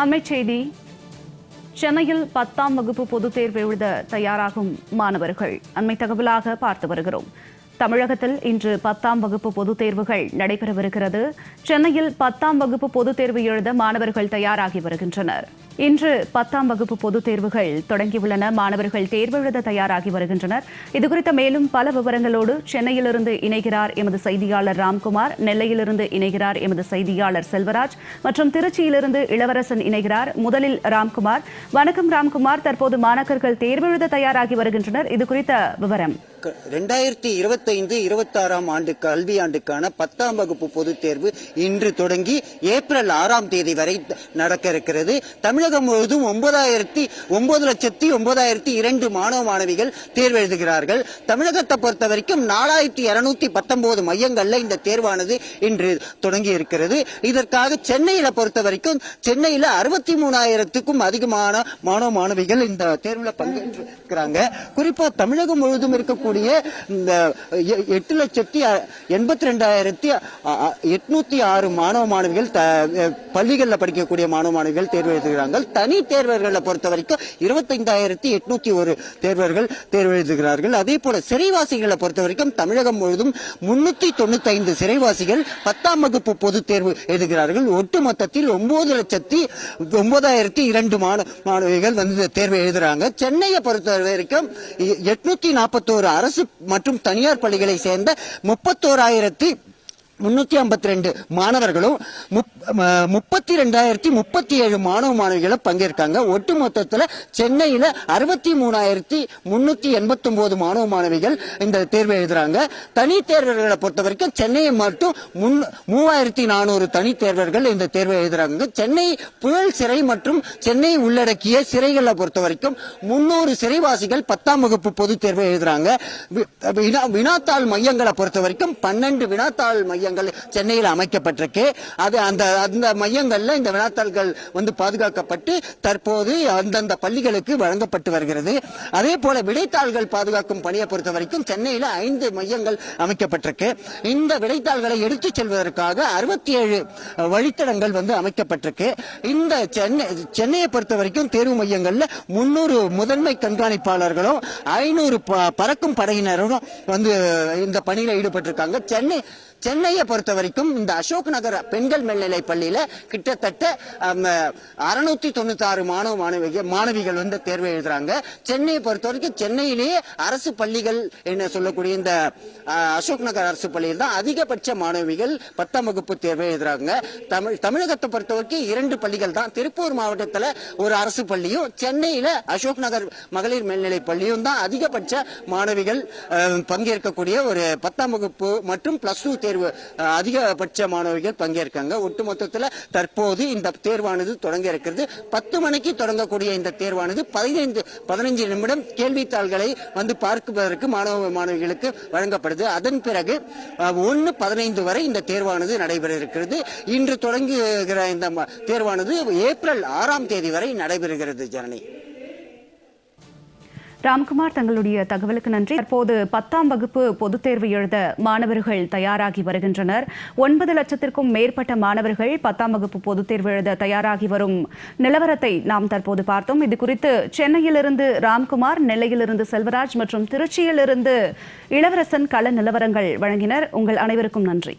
அண்மைச் செய்தி. சென்னையில் 10ஆம் வகுப்பு பொதுத் தேர்வு எழுத தயாராகும் மாணவர்கள் அண்மை தகவலாக பார்த்து வருகிறோம். தமிழகத்தில் இன்று 10ஆம் வகுப்பு பொதுத் தேர்வுகள் நடைபெறவிருக்கிறது. சென்னையில் 10ஆம் வகுப்பு பொதுத் தேர்வு எழுத மாணவர்கள் தயாராகி வருகின்றனர். இன்று 10ஆம் வகுப்பு பொதுத் தேர்வுகள் தொடங்கியுள்ளன. மாணவர்கள் தேர்வு எழுத தயாராகி வருகின்றனர். இதுகுறித்த மேலும் பல விவரங்களோடு சென்னையிலிருந்து இணைகிறார் எமது செய்தியாளர் ராம்குமார், நெல்லையிலிருந்து இணைகிறார் எமது செய்தியாளர் செல்வராஜ் மற்றும் திருச்சியிலிருந்து இளவரசன் இணைகிறார். முதலில் ராம்குமார். வணக்கம் ராம்குமார். தற்போது மாணவர்கள் தேர்வு எழுத தயாராகி வருகின்றனர். இதுகுறித்த விவரம். 2025-26ஆம் ஆண்டு கல்வியாண்டுக்கான 10ஆம் வகுப்பு பொதுத் தேர்வு இன்று தொடங்கி ஏப்ரல் 6ஆம் தேதி வரை நடக்க இருக்கிறது. தமிழகம் முழுவதும் 9,09,02 மாணவ மாணவிகள் தேர்வு எழுதுகிறார்கள். தமிழகத்தை பொறுத்த வரைக்கும் 4,219 மையங்கள்ல இந்த தேர்வானது இன்று தொடங்கி இருக்கிறது. இதற்காக சென்னையில பொறுத்த வரைக்கும் சென்னையில 63,000க்கும் அதிகமான மாணவ மாணவிகள் இந்த தேர்வுல பங்கேற்றிருக்கிறாங்க. குறிப்பா தமிழகம் முழுவதும் இருக்கக்கூடிய 8,82,806 மாணவ மாணவிகள் பள்ளிகளில் படிக்கக்கூடிய மாணவ மாணவிகள் தேர்வு எழுதுகிறார்கள். தனி தேர்வர்களை பொறுத்த வரைக்கும் 25,801 தேர்வர்கள் தேர்வு எழுதுகிறார்கள். அதே போல சிறைவாசிகளை பொறுத்த வரைக்கும் தமிழகம் முழுவதும் 395 சிறைவாசிகள் 10ஆம் வகுப்பு பொதுத் தேர்வு எழுதுகிறார்கள். ஒட்டு மொத்தத்தில் 9,02 மாணவிகள் வந்து தேர்வு எழுதுறாங்க. சென்னையை பொறுத்த வரைக்கும் 841 அரசு மற்றும் தனியார் பள்ளிகளை சேர்ந்த 31,352 மாணவர்களும் 32,037 மாணவ மாணவிகளும் பங்கேற்காங்க. ஒட்டு மொத்தத்தில் சென்னையில 63,389 மாணவ மாணவிகள் இந்த தேர்வு எழுதுறாங்க. தனி தேர்வர்களை பொறுத்த வரைக்கும் சென்னையை மட்டும் 3,400 தனி தேர்வர்கள் இந்த தேர்வை எழுதுறாங்க. சென்னை புழல் சிறை மற்றும் சென்னை உள்ளடக்கிய சிறைகளை பொறுத்த வரைக்கும் 300 சிறைவாசிகள் 10ஆம் வகுப்பு பொதுத் தேர்வை எழுதுறாங்க. வினாத்தாள் மையங்களை பொறுத்த வரைக்கும் 12 வினாத்தாள் மையங்கள் சென்னையில் அமைக்கப்பட்டிருக்கு. அது அந்த மையங்கள்ல இந்த வினாத்தாள்கள் வந்து பாதுகாக்கப்பட்டு தற்போது அந்தந்த பள்ளிகளுக்கு வழங்கப்பட்டு வருகிறது. அதே போல விடைத்தாள்கள் பாதுகாக்கும் பணியை பொறுத்த வரைக்கும் சென்னையில 5 மையங்கள் அமைக்கப்பட்டிருக்கு. இந்த விடைத்தாள்களை எடுத்துச் செல்வதற்காக 67 வழித்தடங்கள் வந்து அமைக்கப்பட்டிருக்கு. இந்த சென்னையை பொறுத்த வரைக்கும் தேர்வு மையங்கள்ல 300 முதன்மை கண்காணிப்பாளர்களும் 500 பறக்கும் படையினரும் வந்து இந்த பணியில ஈடுபட்டிருக்காங்க. சென்னையை பொறுத்த வரைக்கும் இந்த அசோக் நகர் பெண்கள் மேல்நிலை பள்ளியில கிட்டத்தட்ட 696 மாணவிகள் வந்து தேர்வு எழுதுறாங்க. சென்னையை பொறுத்த வரைக்கும் சென்னையிலேயே அரசு பள்ளிகள் என்ன சொல்லக்கூடிய இந்த அசோக் நகர் அரசு பள்ளியில் தான் அதிகபட்ச மாணவிகள் 10ஆம் வகுப்பு தேர்வு எழுதுறாங்க. தமிழகத்தை பொறுத்த வரைக்கும் 2 பள்ளிகள் தான். திருப்பூர் மாவட்டத்தில் ஒரு அரசு பள்ளியும் சென்னையில அசோக் நகர் மகளிர் மேல்நிலை பள்ளியும் தான் அதிகபட்ச மாணவிகள் பங்கேற்கக்கூடிய ஒரு 10ஆம் வகுப்பு மற்றும் +2 தேர்வு அதிகபட்ச மாணவிகள் பங்கேற்காங்க. ஒட்டுமொத்தத்தில் தற்போது இந்த தேர்வானது தொடங்க இருக்கிறது. 10 மணிக்கு தொடங்கக்கூடிய இந்த தேர்வானது 15 நிமிடம் கேள்வித்தாள்களை வந்து பார்ப்பதற்கு மாணவ மாணவிகளுக்கு வழங்கப்படுது. அதன் பிறகு 1:15 வரை இந்த தேர்வானது நடைபெற இருக்கிறது. இன்று தொடங்குகிற இந்த தேர்வானது ஏப்ரல் 6ஆம் தேதி வரை நடைபெறுகிறது. ஜனனி. ராம்குமார், தங்களுடைய தகவலுக்கு நன்றி. தற்போது 10ஆம் வகுப்பு பொதுத் தேர்வு எழுத மாணவர்கள் தயாராகி வருகின்றனர். 9 லட்சத்திற்கும் மேற்பட்ட மாணவர்கள் 10ஆம் வகுப்பு பொதுத் தேர்வு எழுத தயாராகி வரும் நிலவரத்தை நாம் தற்போது பார்த்தோம். இது குறித்து சென்னையிலிருந்து ராம்குமார், நெல்லையிலிருந்து செல்வராஜ் மற்றும் திருச்சியிலிருந்து இளவரசன் கள நிலவரங்கள் வழங்கினர். உங்கள் அனைவருக்கும் நன்றி.